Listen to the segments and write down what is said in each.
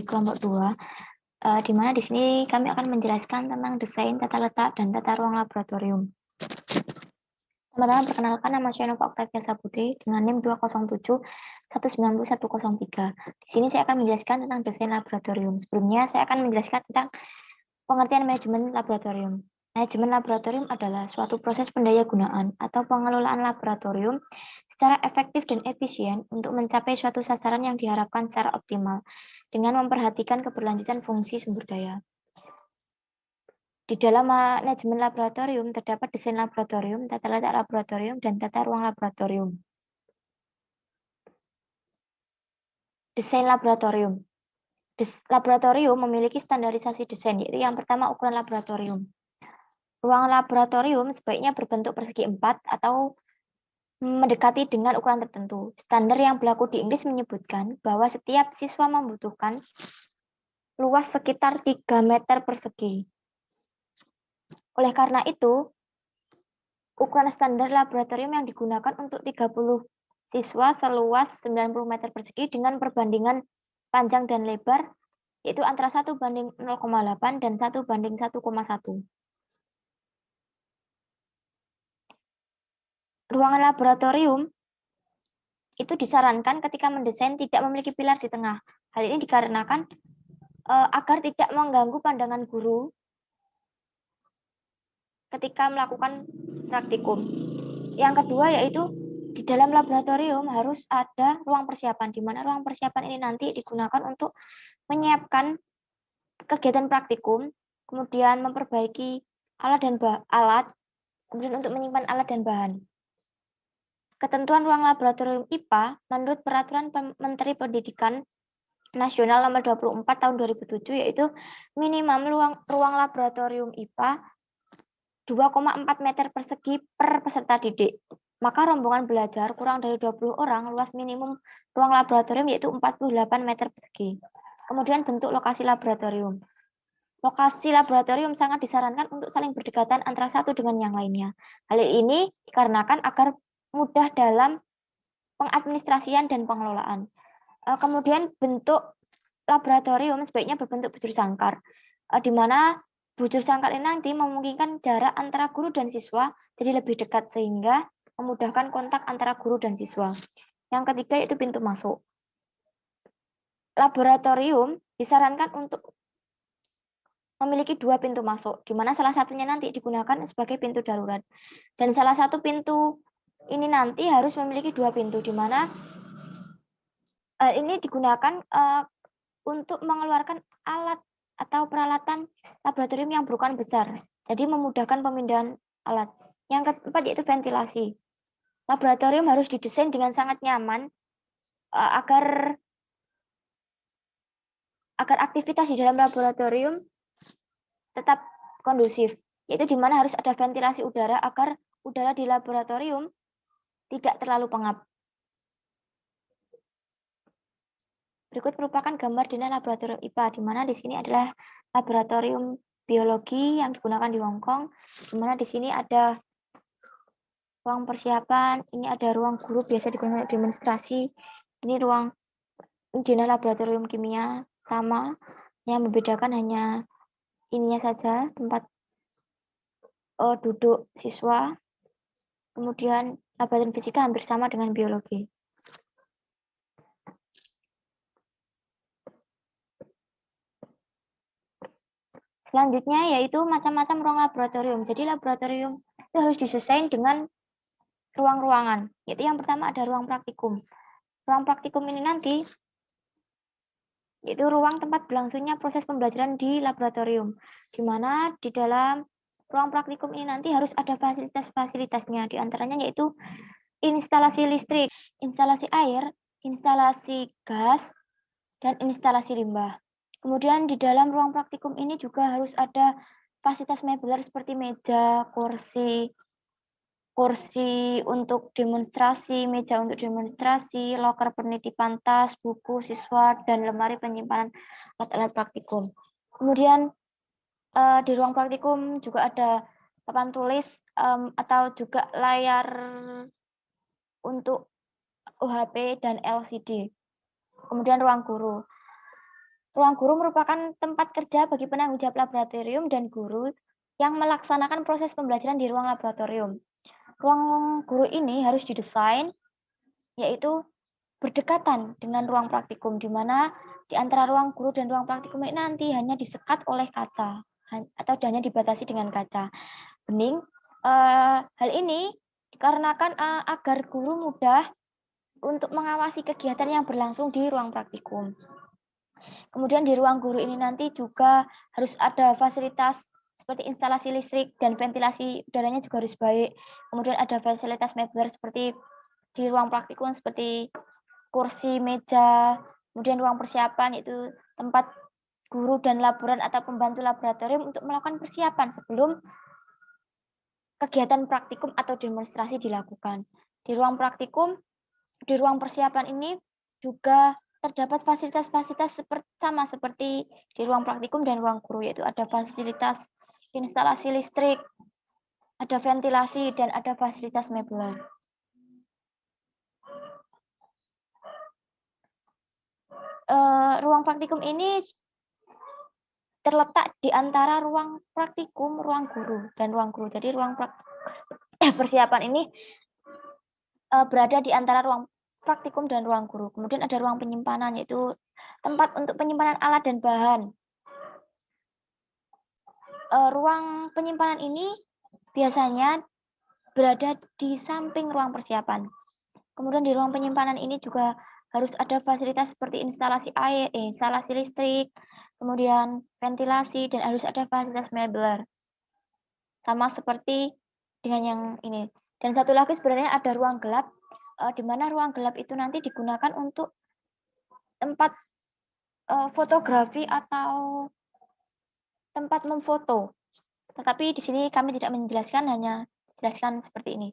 kelompok 2, di mana di sini kami akan menjelaskan tentang desain, tata letak, dan tata ruang laboratorium. Teman-teman, perkenalkan, nama saya Nova Octavia Saputri dengan NIM 207190103. Di sini saya akan menjelaskan tentang desain laboratorium. Sebelumnya saya akan menjelaskan tentang pengertian manajemen laboratorium. Manajemen laboratorium adalah suatu proses pendayagunaan atau pengelolaan laboratorium secara efektif dan efisien untuk mencapai suatu sasaran yang diharapkan secara optimal dengan memperhatikan keberlanjutan fungsi sumber daya. Di dalam manajemen laboratorium terdapat desain laboratorium, tata letak laboratorium, dan tata ruang laboratorium. Desain laboratorium. Laboratorium memiliki standarisasi desain, yaitu yang pertama ukuran laboratorium. Ruang laboratorium sebaiknya berbentuk persegi 4 atau mendekati dengan ukuran tertentu. Standar yang berlaku di Inggris menyebutkan bahwa setiap siswa membutuhkan luas sekitar 3 meter persegi. Oleh karena itu, ukuran standar laboratorium yang digunakan untuk 30 siswa seluas 90 meter persegi dengan perbandingan panjang dan lebar, yaitu antara 1:0,8 dan 1:1,1. Ruangan laboratorium itu disarankan ketika mendesain tidak memiliki pilar di tengah. Hal ini dikarenakan agar tidak mengganggu pandangan guru ketika melakukan praktikum. Yang kedua yaitu di dalam laboratorium harus ada ruang persiapan, di mana ruang persiapan ini nanti digunakan untuk menyiapkan kegiatan praktikum, kemudian memperbaiki alat, kemudian untuk menyimpan alat dan bahan. Ketentuan ruang laboratorium IPA menurut Peraturan Menteri Pendidikan Nasional Nomor 24 Tahun 2007 yaitu minimum ruang laboratorium IPA 2,4 meter persegi per peserta didik. Maka rombongan belajar kurang dari 20 orang, luas minimum ruang laboratorium yaitu 48 meter persegi. Kemudian bentuk lokasi laboratorium. Lokasi laboratorium sangat disarankan untuk saling berdekatan antara satu dengan yang lainnya. Hal ini dikarenakan agar mudah dalam pengadministrasian dan pengelolaan. Kemudian bentuk laboratorium sebaiknya berbentuk bujur sangkar, di mana bujur sangkar ini nanti memungkinkan jarak antara guru dan siswa jadi lebih dekat sehingga memudahkan kontak antara guru dan siswa. Yang ketiga yaitu pintu masuk. Laboratorium disarankan untuk memiliki 2 pintu masuk, di mana salah satunya nanti digunakan sebagai pintu darurat. Dan salah satu pintu ini nanti harus memiliki 2 pintu, di mana ini digunakan untuk mengeluarkan alat atau peralatan laboratorium yang berukuran besar. Jadi memudahkan pemindahan alat. Yang keempat yaitu ventilasi. Laboratorium harus didesain dengan sangat nyaman agar aktivitas di dalam laboratorium tetap kondusif. Yaitu di mana harus ada ventilasi udara agar udara di laboratorium tidak terlalu pengap. Berikut merupakan gambar dina laboratorium IPA, di mana di sini adalah laboratorium biologi yang digunakan di Hong Kong, di mana di sini ada ruang persiapan, ini ada ruang guru biasa digunakan untuk demonstrasi, ini ruang dina laboratorium kimia sama, yang membedakan hanya ininya saja, tempat duduk siswa, kemudian laboratorium fisika hampir sama dengan biologi. Selanjutnya yaitu macam-macam ruang laboratorium. Jadi laboratorium itu harus disesuaikan dengan ruang-ruangan. Yaitu yang pertama ada ruang praktikum. Ruang praktikum ini nanti yaitu ruang tempat berlangsungnya proses pembelajaran di laboratorium. Di mana di dalam ruang praktikum ini nanti harus ada fasilitas-fasilitasnya. Di antaranya yaitu instalasi listrik, instalasi air, instalasi gas, dan instalasi limbah. Kemudian di dalam ruang praktikum ini juga harus ada fasilitas mebeler seperti meja, kursi untuk demonstrasi, meja untuk demonstrasi, loker penitipan tas, buku siswa, dan lemari penyimpanan alat-alat praktikum. Kemudian di ruang praktikum juga ada papan tulis atau juga layar untuk UHP dan LCD. Kemudian ruang guru. Ruang guru merupakan tempat kerja bagi penanggung jawab laboratorium dan guru yang melaksanakan proses pembelajaran di ruang laboratorium. Ruang guru ini harus didesain yaitu berdekatan dengan ruang praktikum, di mana di antara ruang guru dan ruang praktikum ini nanti hanya disekat oleh kaca atau hanya dibatasi dengan kaca. Bening, hal ini dikarenakan agar guru mudah untuk mengawasi kegiatan yang berlangsung di ruang praktikum. Kemudian di ruang guru ini nanti juga harus ada fasilitas seperti instalasi listrik dan ventilasi udaranya juga harus baik. Kemudian ada fasilitas mebel seperti di ruang praktikum seperti kursi, meja, kemudian ruang persiapan itu tempat guru dan laboran atau pembantu laboratorium untuk melakukan persiapan sebelum kegiatan praktikum atau demonstrasi dilakukan. Di ruang praktikum, di ruang persiapan ini juga terdapat fasilitas-fasilitas sama seperti di ruang praktikum dan ruang guru, yaitu ada fasilitas instalasi listrik, ada ventilasi, dan ada fasilitas mebel. Ruang praktikum ini terletak di antara ruang praktikum, ruang guru, dan ruang guru. Jadi ruang persiapan ini berada di antara ruang praktikum dan ruang guru. Kemudian ada ruang penyimpanan, yaitu tempat untuk penyimpanan alat dan bahan. Ruang penyimpanan ini biasanya berada di samping ruang persiapan. Kemudian di ruang penyimpanan ini juga harus ada fasilitas seperti instalasi air, instalasi listrik, kemudian ventilasi, dan harus ada fasilitas mebel. Sama seperti dengan yang ini. Dan satu lagi sebenarnya ada ruang gelap, di mana ruang gelap itu nanti digunakan untuk tempat fotografi atau tempat memfoto. Tetapi di sini kami tidak menjelaskan, hanya jelaskan seperti ini.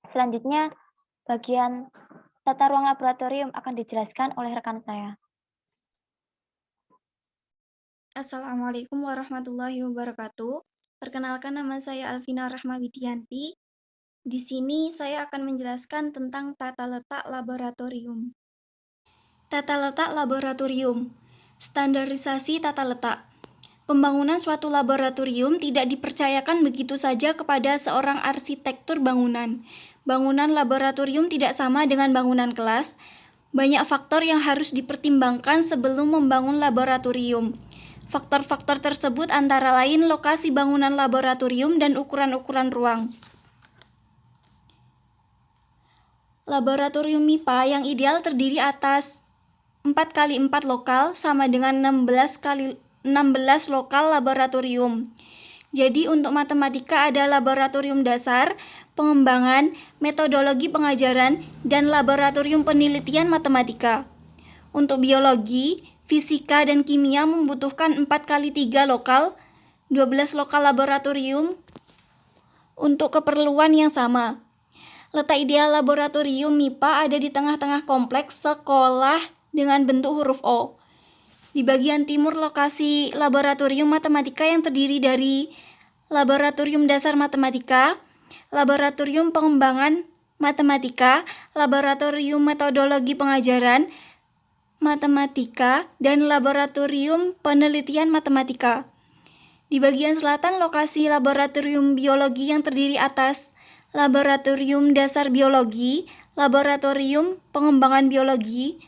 Selanjutnya, bagian tata ruang laboratorium akan dijelaskan oleh rekan saya. Assalamualaikum warahmatullahi wabarakatuh. Perkenalkan, nama saya Alvina Rahma Widianti. Di sini saya akan menjelaskan tentang tata letak laboratorium. Tata letak laboratorium. Standarisasi tata letak. Pembangunan suatu laboratorium tidak dipercayakan begitu saja kepada seorang arsitektur bangunan. Bangunan laboratorium tidak sama dengan bangunan kelas. Banyak faktor yang harus dipertimbangkan sebelum membangun laboratorium. Faktor-faktor tersebut antara lain lokasi bangunan laboratorium dan ukuran-ukuran ruang. Laboratorium MIPA yang ideal terdiri atas 4x4 lokal sama dengan 16 lokal laboratorium. Jadi untuk matematika ada laboratorium dasar, pengembangan, metodologi pengajaran, dan laboratorium penelitian matematika. Untuk biologi, fisika, dan kimia membutuhkan 4x3 lokal, 12 lokal laboratorium untuk keperluan yang sama. Letak ideal laboratorium MIPA ada di tengah-tengah kompleks sekolah dengan bentuk huruf O. Di bagian timur lokasi laboratorium matematika yang terdiri dari laboratorium dasar matematika, laboratorium pengembangan matematika, laboratorium metodologi pengajaran matematika, dan laboratorium penelitian matematika. Di bagian selatan lokasi laboratorium biologi yang terdiri atas laboratorium dasar biologi, laboratorium pengembangan biologi,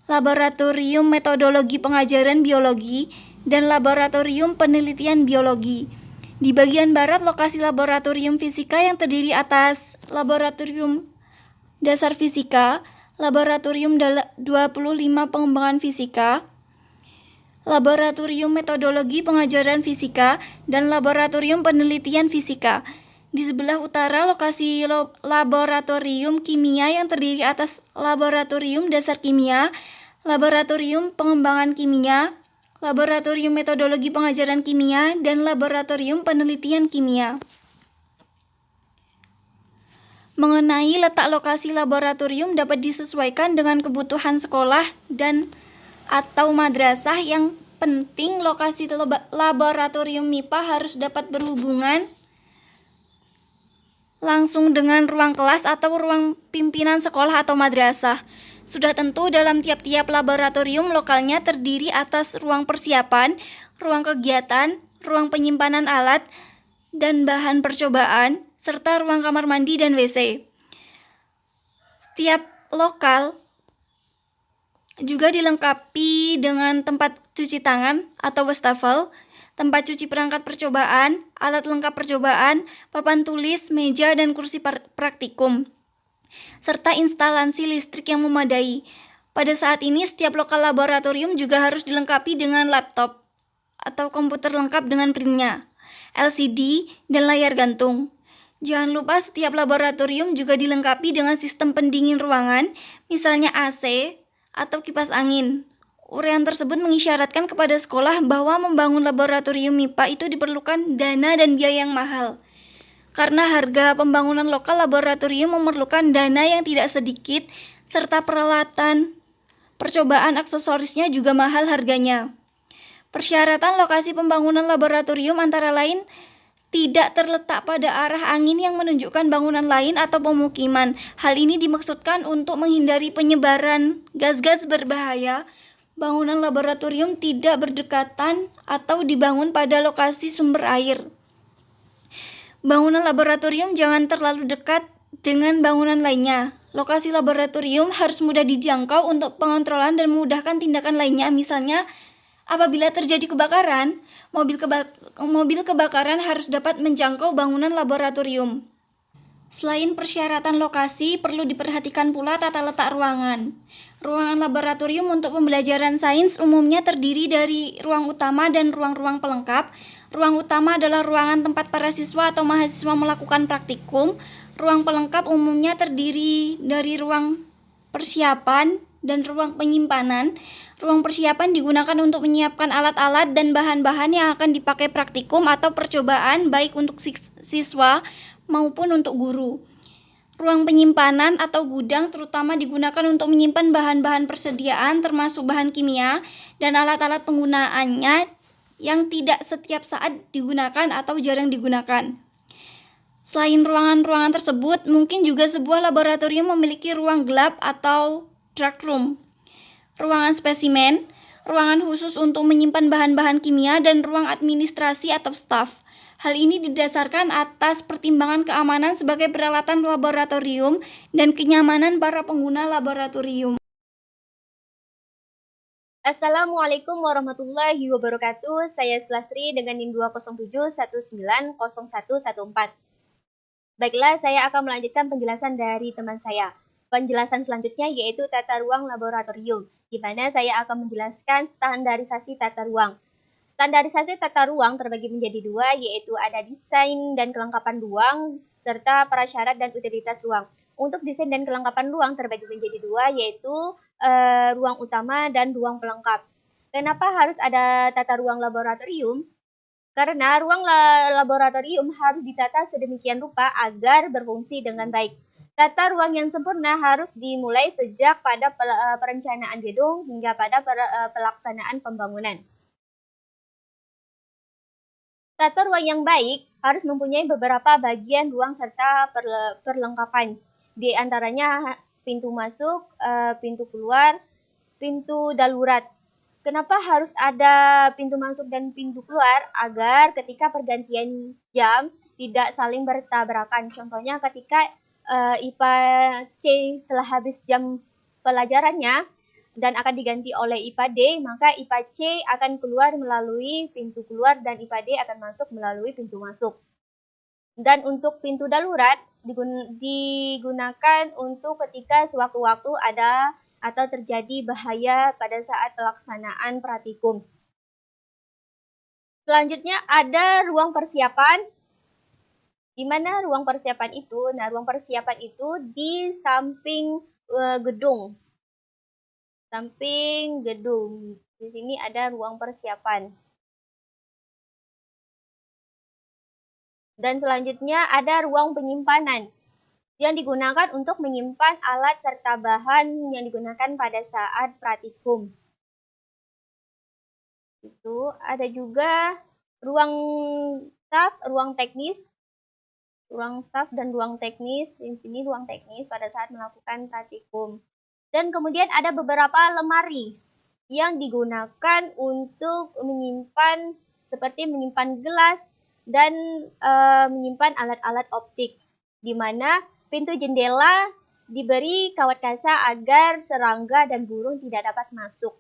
laboratorium metodologi pengajaran biologi, dan laboratorium penelitian biologi. Di bagian barat lokasi laboratorium fisika yang terdiri atas laboratorium dasar fisika, laboratorium 25 pengembangan fisika, laboratorium metodologi pengajaran fisika, dan laboratorium penelitian fisika. Di sebelah utara lokasi laboratorium kimia yang terdiri atas laboratorium dasar kimia, laboratorium pengembangan kimia, laboratorium metodologi pengajaran kimia, dan laboratorium penelitian kimia. Mengenai letak lokasi laboratorium dapat disesuaikan dengan kebutuhan sekolah dan atau madrasah. Yang penting lokasi laboratorium MIPA harus dapat berhubungan langsung dengan ruang kelas atau ruang pimpinan sekolah atau madrasah. Sudah tentu dalam tiap-tiap laboratorium lokalnya terdiri atas ruang persiapan, ruang kegiatan, ruang penyimpanan alat dan bahan percobaan, serta ruang kamar mandi dan WC. Setiap lokal juga dilengkapi dengan tempat cuci tangan atau wastafel, tempat cuci perangkat percobaan, alat lengkap percobaan, papan tulis, meja, dan kursi praktikum, serta instalasi listrik yang memadai. Pada saat ini, setiap lokal laboratorium juga harus dilengkapi dengan laptop atau komputer lengkap dengan printnya, LCD, dan layar gantung. Jangan lupa setiap laboratorium juga dilengkapi dengan sistem pendingin ruangan, misalnya AC atau kipas angin. Uraian tersebut mengisyaratkan kepada sekolah bahwa membangun laboratorium MIPA itu diperlukan dana dan biaya yang mahal. Karena harga pembangunan lokal laboratorium memerlukan dana yang tidak sedikit, serta peralatan percobaan aksesorisnya juga mahal harganya. Persyaratan lokasi pembangunan laboratorium antara lain tidak terletak pada arah angin yang menunjukkan bangunan lain atau pemukiman. Hal ini dimaksudkan untuk menghindari penyebaran gas-gas berbahaya. Bangunan laboratorium tidak berdekatan atau dibangun pada lokasi sumber air. Bangunan laboratorium jangan terlalu dekat dengan bangunan lainnya. Lokasi laboratorium harus mudah dijangkau untuk pengontrolan dan memudahkan tindakan lainnya. Misalnya, apabila terjadi kebakaran, mobil kebakaran harus dapat menjangkau bangunan laboratorium. Selain persyaratan lokasi, perlu diperhatikan pula tata letak ruangan. Ruangan laboratorium untuk pembelajaran sains umumnya terdiri dari ruang utama dan ruang-ruang pelengkap. Ruang utama adalah ruangan tempat para siswa atau mahasiswa melakukan praktikum. Ruang pelengkap umumnya terdiri dari ruang persiapan dan ruang penyimpanan. Ruang persiapan digunakan untuk menyiapkan alat-alat dan bahan-bahan yang akan dipakai praktikum atau percobaan baik untuk siswa maupun untuk guru. Ruang penyimpanan atau gudang terutama digunakan untuk menyimpan bahan-bahan persediaan termasuk bahan kimia dan alat-alat penggunaannya yang tidak setiap saat digunakan atau jarang digunakan. Selain ruangan-ruangan tersebut, mungkin juga sebuah laboratorium memiliki ruang gelap atau dark room, ruangan spesimen, ruangan khusus untuk menyimpan bahan-bahan kimia, dan ruang administrasi atau staf. Hal ini didasarkan atas pertimbangan keamanan sebagai peralatan laboratorium dan kenyamanan para pengguna laboratorium. Assalamualaikum warahmatullahi wabarakatuh. Saya Sulastri dengan NIM 207190114. Baiklah, saya akan melanjutkan penjelasan dari teman saya. Penjelasan selanjutnya yaitu tata ruang laboratorium, di mana saya akan menjelaskan standarisasi tata ruang. Standarisasi tata ruang terbagi menjadi dua, yaitu ada desain dan kelengkapan ruang, serta prasyarat dan utilitas ruang. Untuk desain dan kelengkapan ruang terbagi menjadi dua, yaitu ruang utama dan ruang pelengkap. Kenapa harus ada tata ruang laboratorium? Karena ruang laboratorium harus ditata sedemikian rupa agar berfungsi dengan baik. Tata ruang yang sempurna harus dimulai sejak pada perencanaan gedung hingga pada pelaksanaan pembangunan. Tata ruang yang baik harus mempunyai beberapa bagian ruang serta perlengkapan. Di antaranya pintu masuk, pintu keluar, pintu darurat. Kenapa harus ada pintu masuk dan pintu keluar? Agar ketika pergantian jam tidak saling bertabrakan. Contohnya ketika IPA C telah habis jam pelajarannya dan akan diganti oleh IPA D, maka IPA C akan keluar melalui pintu keluar dan IPA D akan masuk melalui pintu masuk. Dan untuk pintu darurat digunakan untuk ketika sewaktu-waktu ada atau terjadi bahaya pada saat pelaksanaan praktikum. Selanjutnya ada ruang persiapan. Di mana ruang persiapan itu? Nah, ruang persiapan itu di samping gedung. Samping gedung. Di sini ada ruang persiapan. Dan selanjutnya ada ruang penyimpanan yang digunakan untuk menyimpan alat serta bahan yang digunakan pada saat praktikum. Itu ada juga ruang staf, ruang teknis. Ruang staf dan ruang teknis. Di sini ruang teknis pada saat melakukan praktikum. Dan kemudian ada beberapa lemari yang digunakan untuk menyimpan seperti menyimpan gelas dan menyimpan alat-alat optik, di mana pintu jendela diberi kawat kaca agar serangga dan burung tidak dapat masuk.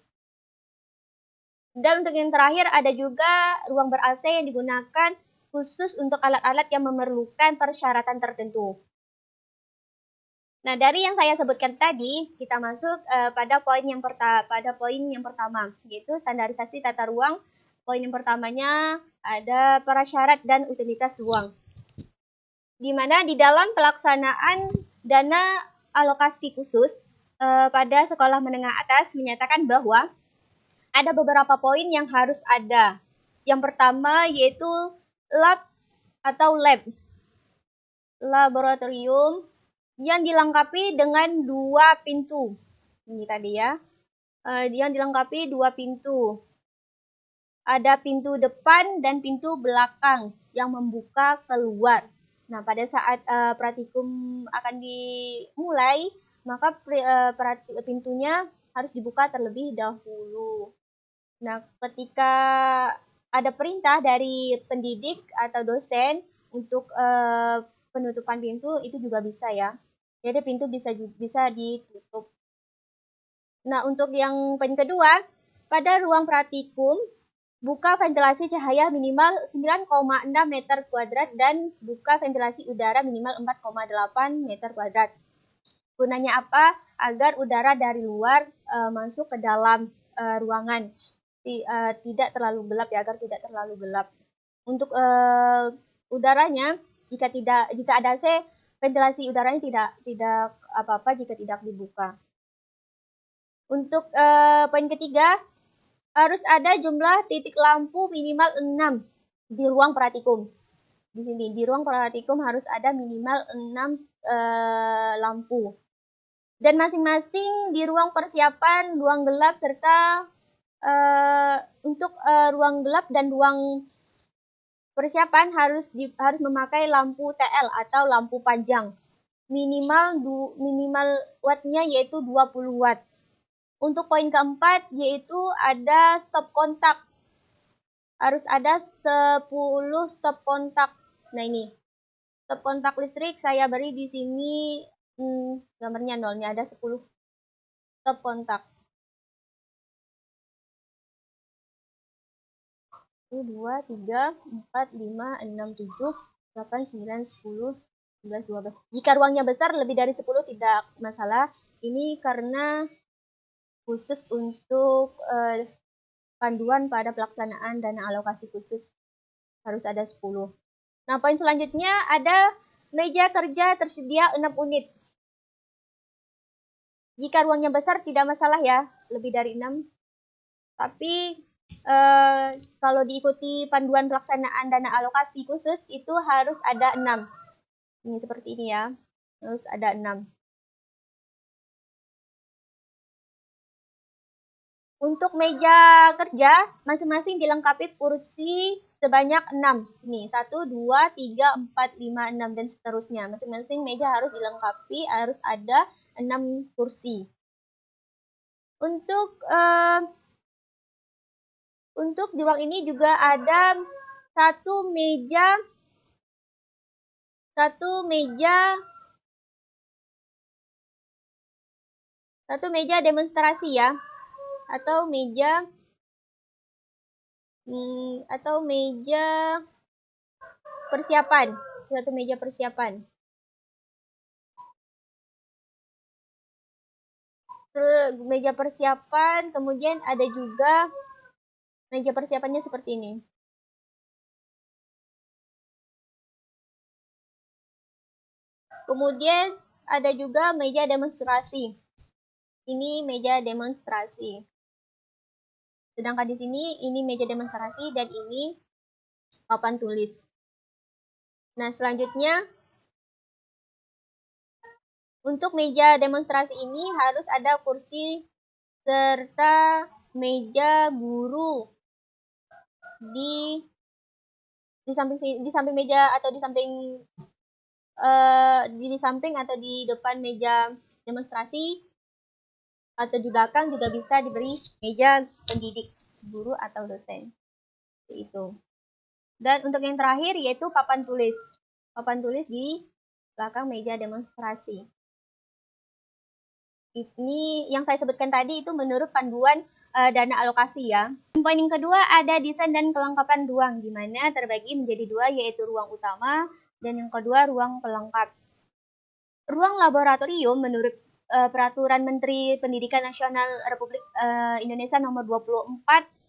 Dan untuk yang terakhir ada juga ruang ber-AC yang digunakan khusus untuk alat-alat yang memerlukan persyaratan tertentu. Nah, dari yang saya sebutkan tadi, kita masuk pada poin yang pertama, yaitu standarisasi tata ruang. Poin yang pertamanya ada prasyarat dan utilitas ruang. Di mana di dalam pelaksanaan dana alokasi khusus pada sekolah menengah atas menyatakan bahwa ada beberapa poin yang harus ada. Yang pertama yaitu lab atau laboratorium yang dilengkapi dengan 2 pintu. Ini tadi ya. Yang dilengkapi 2 pintu. Ada pintu depan dan pintu belakang yang membuka keluar. Nah, pada saat praktikum akan dimulai, maka pintunya harus dibuka terlebih dahulu. Nah, ketika ada perintah dari pendidik atau dosen untuk penutupan pintu, itu juga bisa ya. Jadi pintu bisa ditutup. Nah, untuk yang poin kedua, pada ruang praktikum, buka ventilasi cahaya minimal 9,6 meter kuadrat dan buka ventilasi udara minimal 4,8 meter kuadrat. Gunanya apa? Agar udara dari luar masuk ke dalam ruangan. Tidak terlalu gelap ya, agar tidak terlalu gelap. Untuk udaranya, jika ada AC, ventilasi udaranya tidak apa-apa jika tidak dibuka. Untuk poin ketiga, harus ada jumlah titik lampu minimal 6 di ruang praktikum. Di sini di ruang praktikum harus ada minimal 6 lampu. Dan masing-masing di ruang persiapan, ruang gelap serta untuk ruang gelap dan ruang persiapan harus memakai lampu TL atau lampu panjang. Minimal wattnya yaitu 20 watt. Untuk poin keempat yaitu ada stop kontak. Harus ada 10 stop kontak. Nah, ini stop kontak listrik saya beri di sini gambarnya nolnya, ada 10 stop kontak. 1, 2, 3, 4, 5, 6, 7, 8, 9, 10, 11, 12. Jika ruangnya besar lebih dari 10 tidak masalah. Ini karena khusus untuk panduan pada pelaksanaan dana alokasi khusus harus ada 10. Nah, poin selanjutnya ada meja kerja tersedia 6 unit. Jika ruangnya besar tidak masalah ya, lebih dari 6. Tapi kalau diikuti panduan pelaksanaan dana alokasi khusus itu harus ada 6. Ini seperti ini ya, harus ada 6. Untuk meja kerja, masing-masing dilengkapi kursi sebanyak 6. Ini 1, 2, 3, 4, 5, 6, dan seterusnya. Masing-masing meja harus dilengkapi, harus ada 6 kursi. Untuk di ruang ini juga ada satu meja demonstrasi ya, atau meja persiapan, satu meja persiapan. Terus meja persiapan, kemudian ada juga meja persiapannya seperti ini. Kemudian ada juga meja demonstrasi. Ini meja demonstrasi. Sedangkan di sini ini meja demonstrasi dan ini papan tulis. Nah, selanjutnya untuk meja demonstrasi ini harus ada kursi serta meja guru di samping meja atau di samping atau di depan meja demonstrasi. atau di belakang juga bisa diberi meja pendidik, guru atau dosen. Itu. Dan untuk yang terakhir yaitu papan tulis. Papan tulis di belakang meja demonstrasi. Ini yang saya sebutkan tadi itu menurut panduan dana alokasi ya. Poin yang kedua ada desain dan kelengkapan ruang, di mana terbagi menjadi dua, yaitu ruang utama dan yang kedua ruang pelengkap. Ruang laboratorium menurut Peraturan Menteri Pendidikan Nasional Republik Indonesia nomor 24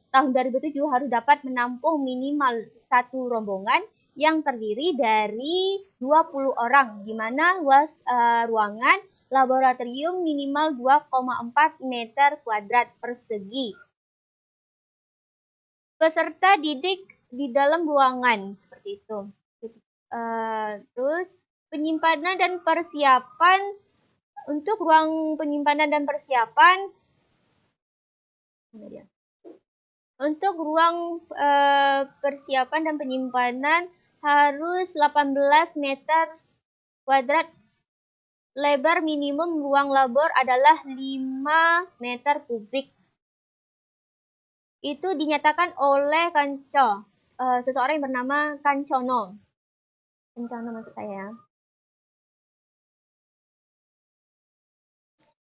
tahun 2007 harus dapat menampung minimal satu rombongan yang terdiri dari 20 orang, di mana luas ruangan laboratorium minimal 2,4 meter kuadrat persegi. Peserta didik di dalam ruangan, seperti itu. Terus penyimpanan dan persiapan. Untuk ruang penyimpanan dan persiapan, untuk ruang persiapan dan penyimpanan harus 18 meter kuadrat. Lebar minimum ruang labor adalah 5 meter kubik. Itu dinyatakan oleh seseorang yang bernama Kancono. Kancono maksud saya.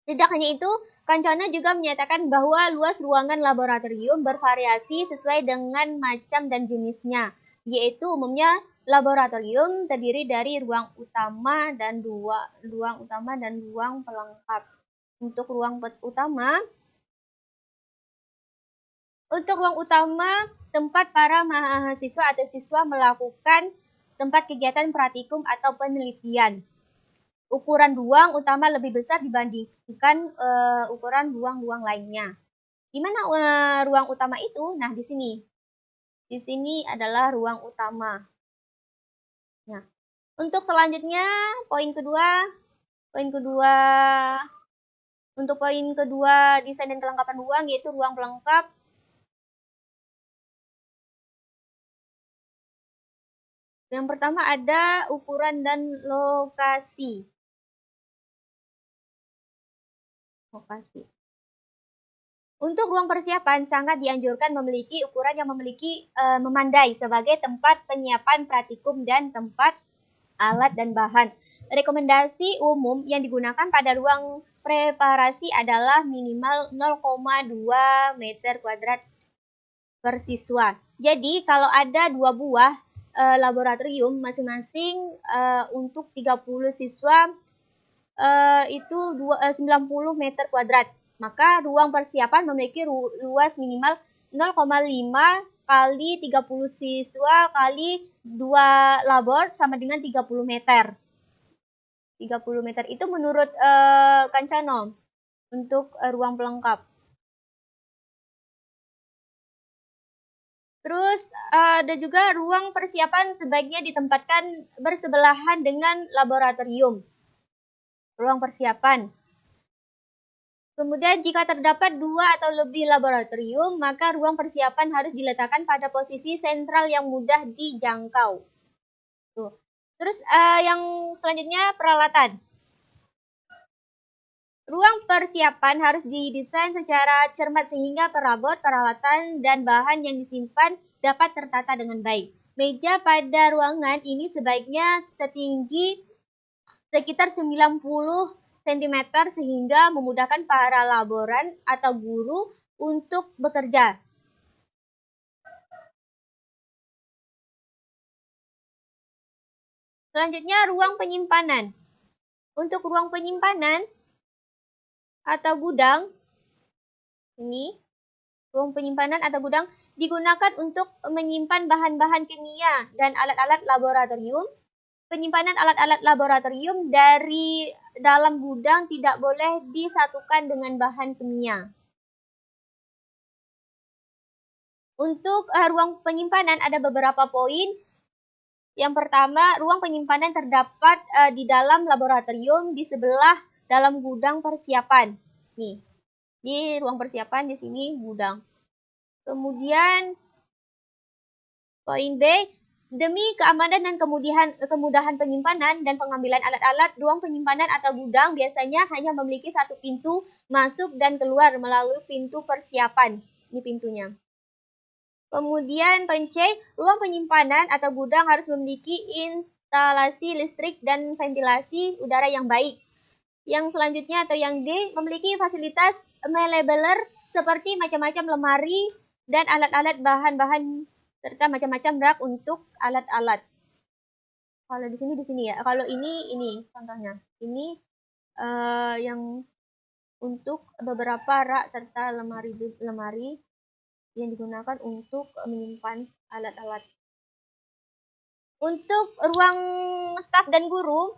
Tidak hanya itu, Kancono juga menyatakan bahwa luas ruangan laboratorium bervariasi sesuai dengan macam dan jenisnya, yaitu umumnya laboratorium terdiri dari ruang utama dan ruang pelengkap. Untuk ruang utama, tempat para mahasiswa atau siswa melakukan tempat kegiatan praktikum atau penelitian. Ukuran ruang utama lebih besar dibandingkan ukuran ruang-ruang lainnya. Di mana ruang utama itu? Nah, di sini. Di sini adalah ruang utama. Nah, untuk selanjutnya untuk poin kedua desain dan kelengkapan ruang yaitu ruang pelengkap. Yang pertama ada ukuran dan lokasi. Untuk ruang persiapan sangat dianjurkan memiliki ukuran yang memandai sebagai tempat penyiapan praktikum dan tempat alat dan bahan. Rekomendasi umum yang digunakan pada ruang preparasi adalah minimal 0,2 meter kuadrat per siswa. Jadi kalau ada 2 buah laboratorium masing-masing untuk 30 siswa itu 90 meter kuadrat. Maka ruang persiapan memiliki luas minimal 0,5 kali 30 siswa kali 2 labor sama dengan 30 meter. 30 meter itu menurut Kancono untuk ruang pelengkap. Terus ada juga ruang persiapan sebaiknya ditempatkan bersebelahan dengan laboratorium. Ruang persiapan. Kemudian jika terdapat 2 atau lebih laboratorium, maka ruang persiapan harus diletakkan pada posisi sentral yang mudah dijangkau. Tuh. Terus yang selanjutnya peralatan. Ruang persiapan harus didesain secara cermat sehingga perabot, peralatan, dan bahan yang disimpan dapat tertata dengan baik. Meja pada ruangan ini sebaiknya setinggi sekitar 90 cm sehingga memudahkan para laboran atau guru untuk bekerja. Selanjutnya ruang penyimpanan. Untuk ruang penyimpanan atau gudang, ini ruang penyimpanan atau gudang digunakan untuk menyimpan bahan-bahan kimia dan alat-alat laboratorium. Penyimpanan alat-alat laboratorium dari dalam gudang tidak boleh disatukan dengan bahan kimia. Untuk ruang penyimpanan ada beberapa poin. Yang pertama, ruang penyimpanan terdapat di dalam laboratorium di sebelah dalam gudang persiapan. Nih, di ruang persiapan di sini gudang. Kemudian poin B, Demi keamanan dan kemudahan penyimpanan dan pengambilan alat-alat, ruang penyimpanan atau gudang biasanya hanya memiliki satu pintu masuk dan keluar melalui pintu persiapan. Ini pintunya. Kemudian poin C, ruang penyimpanan atau gudang harus memiliki instalasi listrik dan ventilasi udara yang baik. Yang selanjutnya atau yang D, memiliki fasilitas melabeler seperti macam-macam lemari dan alat-alat bahan-bahan serta macam-macam rak untuk alat-alat. Kalau di sini ya. Kalau ini contohnya. Ini yang untuk beberapa rak serta lemari yang digunakan untuk menyimpan alat-alat. Untuk ruang staf dan guru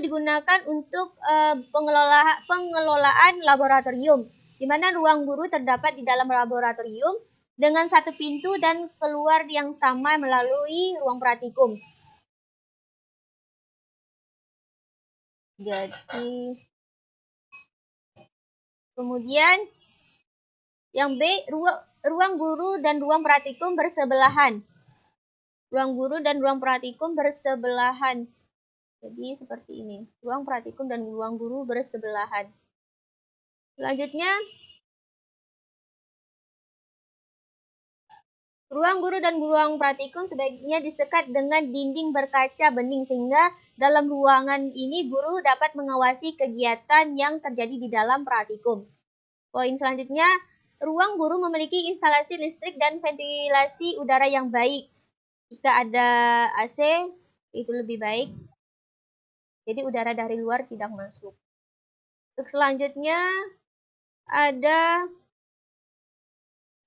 digunakan untuk pengelolaan laboratorium, di mana ruang guru terdapat di dalam laboratorium dengan satu pintu dan keluar yang sama melalui ruang praktikum. Jadi, kemudian yang B, ruang guru dan ruang praktikum bersebelahan. Ruang guru dan ruang praktikum bersebelahan. Jadi seperti ini, ruang praktikum dan ruang guru bersebelahan. Selanjutnya, ruang guru dan ruang praktikum sebaiknya disekat dengan dinding berkaca bening sehingga dalam ruangan ini guru dapat mengawasi kegiatan yang terjadi di dalam praktikum. Poin selanjutnya, ruang guru memiliki instalasi listrik dan ventilasi udara yang baik. Jika ada AC, itu lebih baik. Jadi udara dari luar tidak masuk. Untuk selanjutnya, ada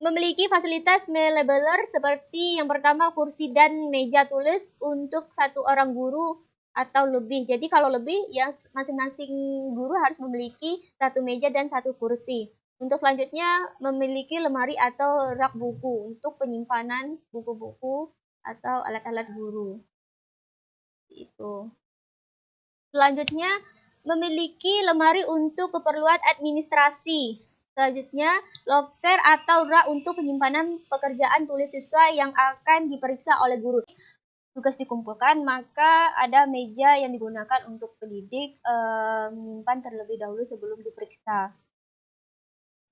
memiliki fasilitas melabeler seperti yang pertama kursi dan meja tulis untuk satu orang guru atau lebih. Jadi kalau lebih ya masing-masing guru harus memiliki satu meja dan satu kursi. Untuk selanjutnya memiliki lemari atau rak buku untuk penyimpanan buku-buku atau alat-alat guru. Itu. Selanjutnya memiliki lemari untuk keperluan administrasi. Selanjutnya, loker atau rak untuk penyimpanan pekerjaan tulis siswa yang akan diperiksa oleh guru. Tugas dikumpulkan, maka ada meja yang digunakan untuk pendidik menyimpan terlebih dahulu sebelum diperiksa.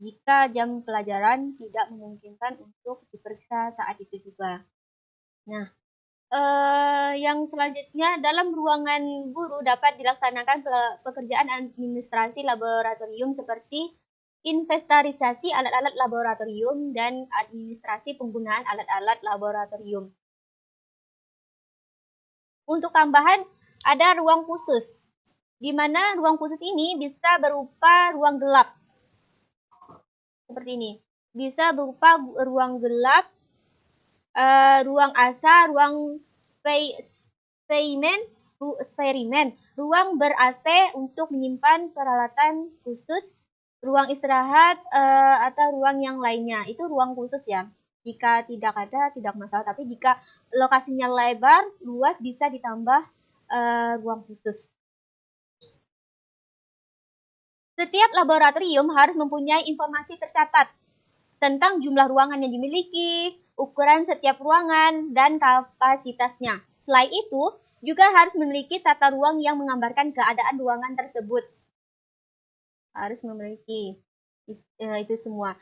Jika jam pelajaran tidak memungkinkan untuk diperiksa saat itu juga. Nah, yang selanjutnya dalam ruangan guru dapat dilaksanakan pekerjaan administrasi laboratorium seperti inventarisasi alat-alat laboratorium dan administrasi penggunaan alat-alat laboratorium. Untuk tambahan, ada ruang khusus, di mana ruang khusus ini bisa berupa ruang gelap. Seperti ini. Bisa berupa ruang gelap, ruang asa, ruang eksperimen, ruang ber-AC untuk menyimpan peralatan khusus, ruang istirahat atau ruang yang lainnya. Itu ruang khusus ya. Jika tidak ada, tidak masalah. Tapi jika lokasinya lebar, luas, bisa ditambah ruang khusus. Setiap laboratorium harus mempunyai informasi tercatat tentang jumlah ruangan yang dimiliki, ukuran setiap ruangan, dan kapasitasnya. Selain itu, juga harus memiliki tata ruang yang menggambarkan keadaan ruangan tersebut. Harus memiliki itu semua.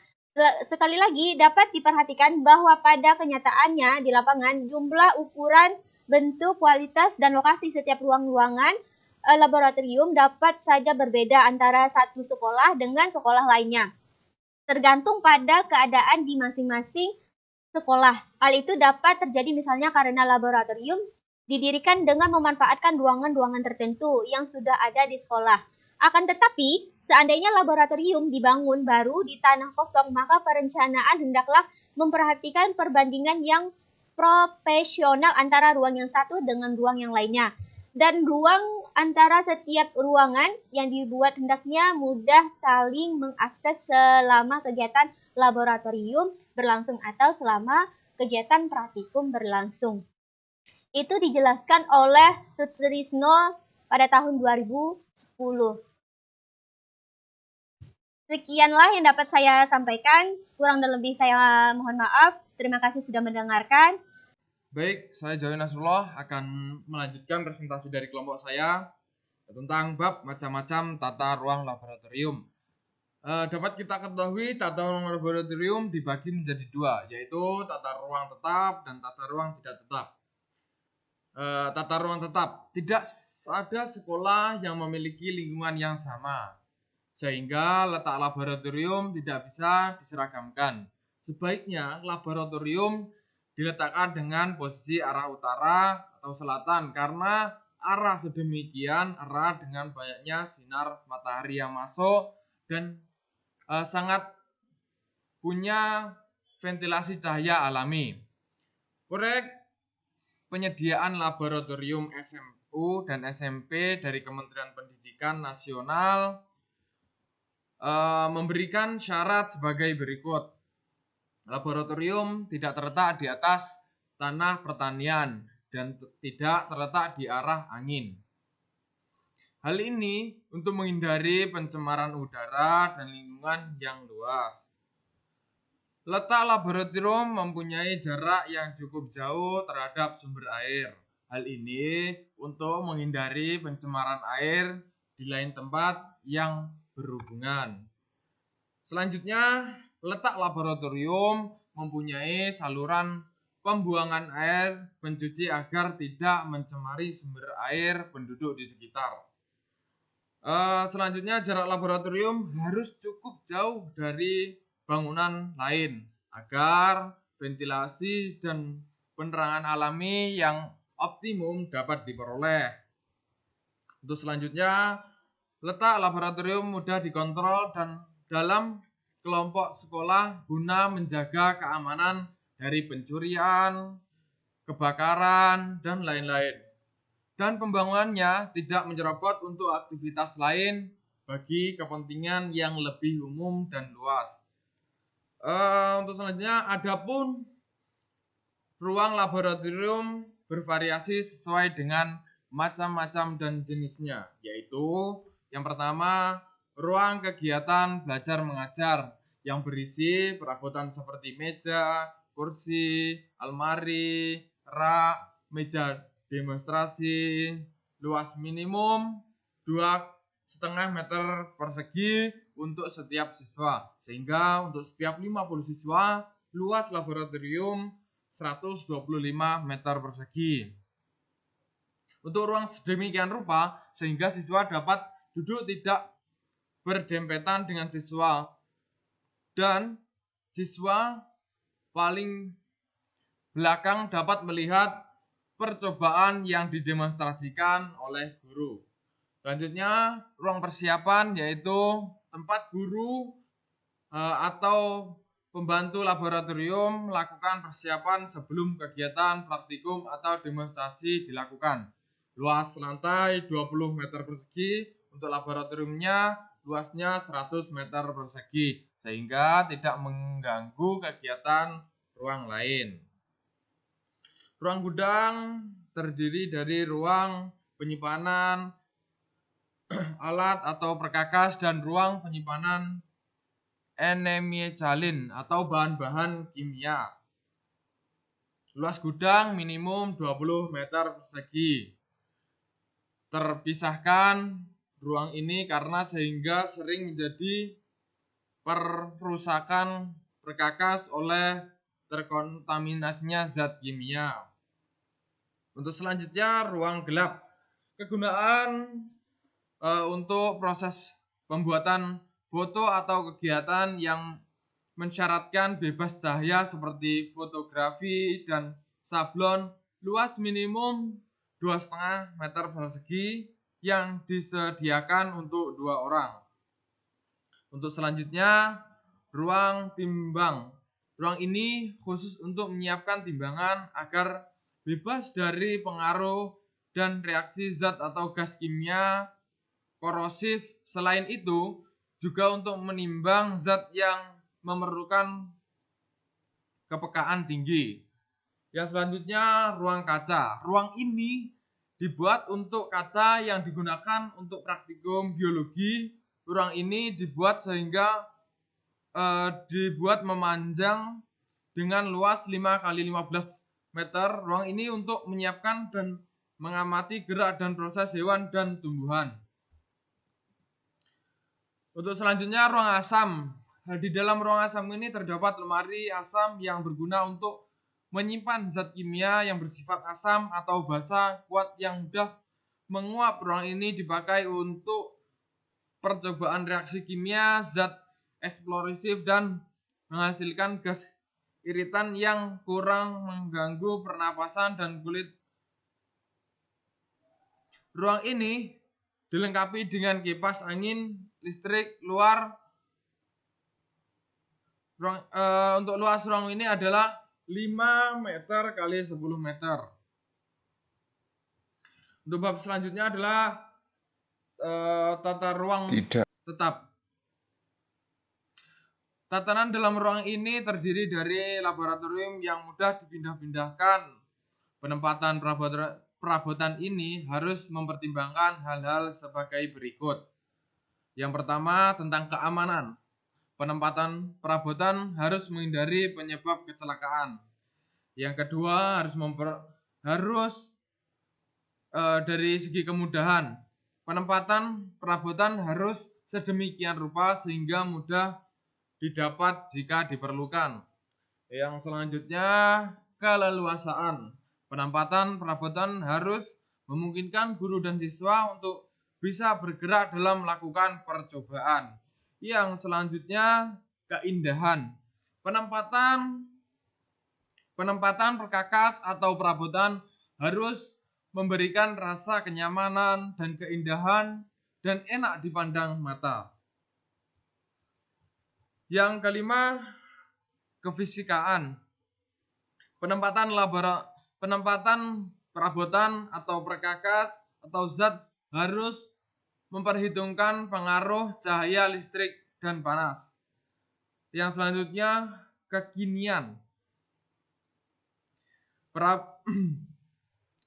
Sekali lagi, dapat diperhatikan bahwa pada kenyataannya di lapangan, jumlah, ukuran, bentuk, kualitas, dan lokasi setiap ruangan laboratorium dapat saja berbeda antara satu sekolah dengan sekolah lainnya. Tergantung pada keadaan di masing-masing sekolah. Hal itu dapat terjadi misalnya karena laboratorium didirikan dengan memanfaatkan ruangan-ruangan tertentu yang sudah ada di sekolah. Akan tetapi, seandainya laboratorium dibangun baru di tanah kosong, maka perencanaan hendaklah memperhatikan perbandingan yang profesional antara ruang yang satu dengan ruang yang lainnya. Dan ruang antara setiap ruangan yang dibuat hendaknya mudah saling mengakses selama kegiatan laboratorium berlangsung atau selama kegiatan praktikum berlangsung. Itu dijelaskan oleh Sutrisno pada tahun 2010. Sekianlah yang dapat saya sampaikan. Kurang dan lebih saya mohon maaf. Terima kasih sudah mendengarkan. Baik, saya Jawi Nasrullah akan melanjutkan presentasi dari kelompok saya tentang bab macam-macam tata ruang laboratorium. Dapat kita ketahui tata ruang laboratorium dibagi menjadi dua, yaitu tata ruang tetap dan tata ruang tidak tetap. Tata ruang tetap, tidak ada sekolah yang memiliki lingkungan yang sama, sehingga letak laboratorium tidak bisa diseragamkan. Sebaiknya laboratorium diletakkan dengan posisi arah utara atau selatan karena arah sedemikian erat dengan banyaknya sinar matahari yang masuk dan sangat punya ventilasi cahaya alami. Proyek penyediaan laboratorium SMU dan SMP dari Kementerian Pendidikan Nasional memberikan syarat sebagai berikut. Laboratorium tidak terletak di atas tanah pertanian dan tidak terletak di arah angin. Hal ini untuk menghindari pencemaran udara dan lingkungan yang luas. Letak laboratorium mempunyai jarak yang cukup jauh terhadap sumber air. Hal ini untuk menghindari pencemaran air di lain tempat yang berhubungan. Selanjutnya, letak laboratorium mempunyai saluran pembuangan air pencuci agar tidak mencemari sumber air penduduk di sekitar. Selanjutnya, jarak laboratorium harus cukup jauh dari bangunan lain agar ventilasi dan penerangan alami yang optimum dapat diperoleh. Untuk selanjutnya, letak laboratorium mudah dikontrol dan dalam kelompok sekolah guna menjaga keamanan dari pencurian, kebakaran, dan lain-lain. Dan pembangunannya tidak menyerobot untuk aktivitas lain bagi kepentingan yang lebih umum dan luas. Untuk selanjutnya, adapun ruang laboratorium bervariasi sesuai dengan macam-macam dan jenisnya, yaitu yang pertama, ruang kegiatan belajar mengajar yang berisi perabotan seperti meja, kursi, almari, rak, meja demonstrasi, luas minimum 2,5 meter persegi untuk setiap siswa, sehingga untuk setiap 50 siswa luas laboratorium 125 meter persegi. Untuk ruang sedemikian rupa sehingga siswa dapat duduk tidak berdempetan dengan siswa dan siswa paling belakang dapat melihat percobaan yang didemonstrasikan oleh guru. Selanjutnya, ruang persiapan yaitu tempat guru atau pembantu laboratorium melakukan persiapan sebelum kegiatan praktikum atau demonstrasi dilakukan. Luas lantai 20 meter persegi, untuk laboratoriumnya luasnya 100 meter persegi, sehingga tidak mengganggu kegiatan ruang lain. Ruang gudang terdiri dari ruang penyimpanan alat atau perkakas dan ruang penyimpanan enemiejalin atau bahan-bahan kimia. Luas gudang minimum 20 meter persegi. Terpisahkan ruang ini karena sehingga sering menjadi perusakan perkakas oleh terkontaminasinya zat kimia. Untuk selanjutnya, ruang gelap. Kegunaan untuk proses pembuatan foto atau kegiatan yang mensyaratkan bebas cahaya seperti fotografi dan sablon, luas minimum 2,5 meter persegi yang disediakan untuk 2 orang. Untuk selanjutnya, ruang timbang. Ruang ini khusus untuk menyiapkan timbangan agar bebas dari pengaruh dan reaksi zat atau gas kimia korosif. Selain itu, juga untuk menimbang zat yang memerlukan kepekaan tinggi. Yang selanjutnya, ruang kaca. Ruang ini dibuat untuk kaca yang digunakan untuk praktikum biologi. Ruang ini dibuat sehingga dibuat memanjang dengan luas 5 x 15 meter. Ruang ini untuk menyiapkan dan mengamati gerak dan proses hewan dan tumbuhan. Untuk selanjutnya ruang asam. Di dalam ruang asam ini terdapat lemari asam yang berguna untuk menyimpan zat kimia yang bersifat asam atau basa kuat yang mudah menguap. Ruang ini dipakai untuk percobaan reaksi kimia, zat eksplosif dan menghasilkan gas iritan yang kurang mengganggu pernapasan dan kulit. Ruang ini dilengkapi dengan kipas angin, listrik luar. Untuk luas ruang ini adalah 5 meter kali 10 meter. Untuk bab selanjutnya adalah tata ruang tetap. Tatanan dalam ruang ini terdiri dari laboratorium yang mudah dipindah-pindahkan. Penempatan perabotan ini harus mempertimbangkan hal-hal sebagai berikut. Yang pertama, tentang keamanan. Penempatan perabotan harus menghindari penyebab kecelakaan. Yang kedua, dari segi kemudahan. Penempatan perabotan harus sedemikian rupa sehingga mudah didapat jika diperlukan. Yang selanjutnya, keleluasaan. Penempatan perabotan harus memungkinkan guru dan siswa untuk bisa bergerak dalam melakukan percobaan. Yang selanjutnya, keindahan. Penempatan perkakas atau perabotan harus memberikan rasa kenyamanan dan keindahan dan enak dipandang mata. Yang kelima, kefisikaan. Penempatan perabotan atau perkakas atau zat harus memperhitungkan pengaruh cahaya listrik dan panas. Yang selanjutnya, kekinian.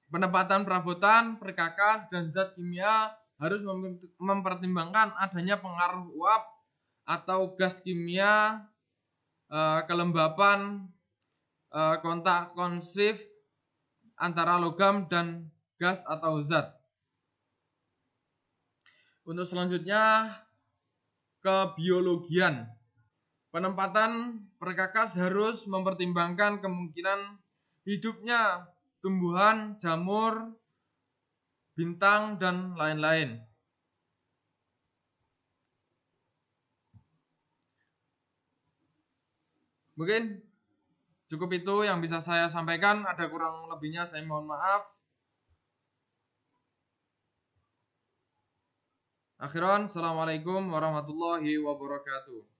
Penempatan perabotan, perkakas, dan zat kimia harus mempertimbangkan adanya pengaruh uap atau gas kimia, kelembapan, kontak konsif antara logam dan gas atau zat. Untuk selanjutnya, kebiologian. Penempatan perkakas harus mempertimbangkan kemungkinan hidupnya tumbuhan, jamur, bintang, dan lain-lain. Mungkin cukup itu yang bisa saya sampaikan. Ada kurang lebihnya saya mohon maaf. Akhiran, assalamualaikum warahmatullahi wabarakatuh.